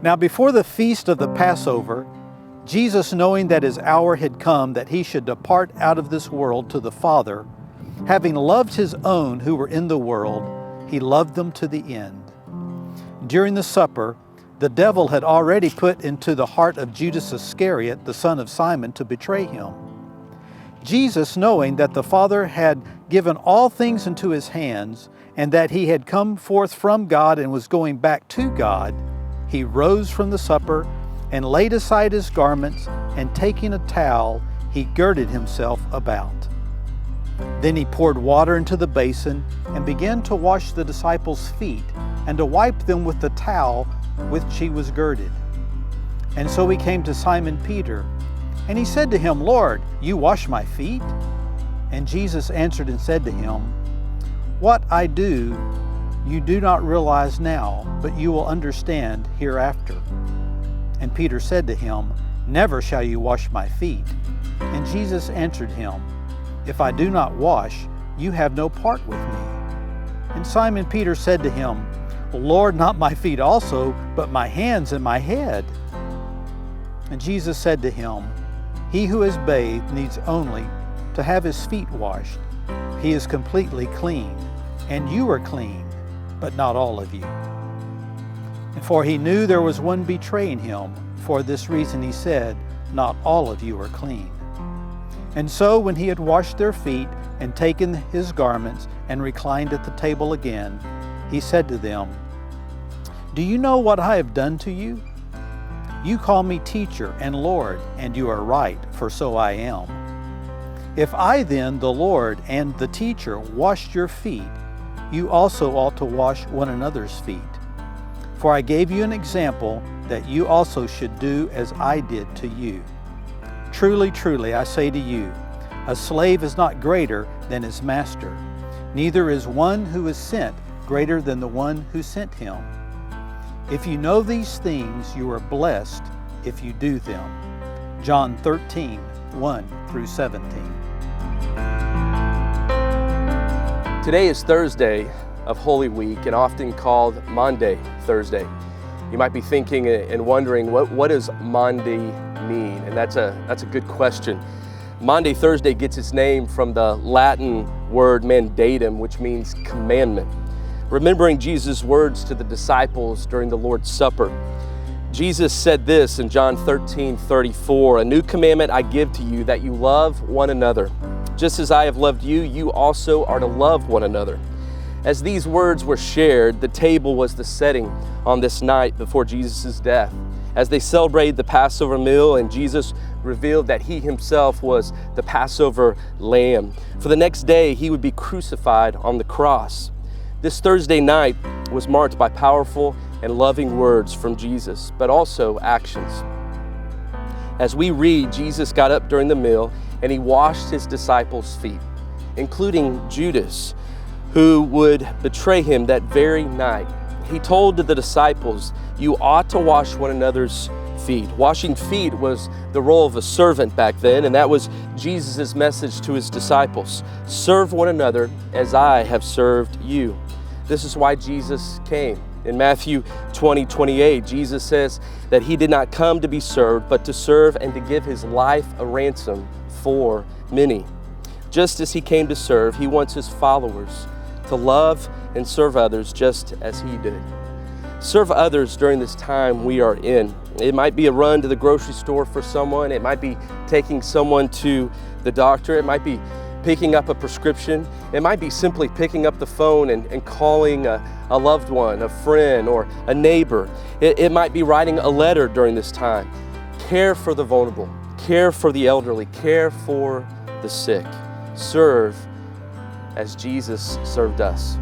Now before the feast of the Passover, Jesus, knowing that his hour had come that he should depart out of this world to the Father, having loved his own who were in the world, he loved them to the end. During the supper, the devil had already put into the heart of Judas Iscariot, the son of Simon, to betray him. Jesus, knowing that the Father had given all things into his hands, and that he had come forth from God and was going back to God, he rose from the supper and laid aside his garments, and taking a towel, he girded himself about. Then he poured water into the basin and began to wash the disciples' feet and to wipe them with the towel with which he was girded. And so he came to Simon Peter, and he said to him, "Lord, you wash my feet?" And Jesus answered and said to him, "What I do, you do not realize now, but you will understand hereafter." And Peter said to him, "Never shall you wash my feet." And Jesus answered him, "If I do not wash, you have no part with me." And Simon Peter said to him, "Lord, not my feet also, but my hands and my head." And Jesus said to him, "He who is bathed needs only to have his feet washed. He is completely clean, and you are clean, but not all of you." And for he knew there was one betraying him. For this reason he said, "Not all of you are clean." And so when he had washed their feet and taken his garments and reclined at the table again, he said to them, "Do you know what I have done to you? You call me teacher and Lord, and you are right, for so I am. If I then, the Lord and the teacher, washed your feet, you also ought to wash one another's feet. For I gave you an example that you also should do as I did to you. Truly, truly, I say to you, a slave is not greater than his master, neither is one who is sent greater than the one who sent him. If you know these things, you are blessed if you do them." John 13, 1 through 17. Today is Thursday of Holy Week, and often called Maundy Thursday. You might be thinking and wondering, what does Maundy mean? And that's a good question. Maundy Thursday gets its name from the Latin word mandatum, which means commandment. Remembering Jesus' words to the disciples during the Lord's Supper, Jesus said this in John 13:34, "A new commandment I give to you, that you love one another. Just as I have loved you, you also are to love one another." As these words were shared, the table was the setting on this night before Jesus' death. As they celebrated the Passover meal, and Jesus revealed that he himself was the Passover lamb. For the next day, he would be crucified on the cross. This Thursday night was marked by powerful and loving words from Jesus, but also actions. As we read, Jesus got up during the meal and he washed his disciples' feet, including Judas, who would betray him that very night. He told the disciples, "You ought to wash one another's feet." Washing feet was the role of a servant back then, and that was Jesus' message to his disciples. Serve one another as I have served you. This is why Jesus came. In Matthew 20:28, Jesus says that he did not come to be served, but to serve and to give his life a ransom for many. Just as he came to serve, he wants his followers to love and serve others just as he did. Serve others during this time we are in. It might be a run to the grocery store for someone. It might be taking someone to the doctor. It might be picking up a prescription. It might be simply picking up the phone and calling a loved one, a friend, or a neighbor. It might be writing a letter during this time. Care for the vulnerable. Care for the elderly. Care for the sick. Serve as Jesus served us.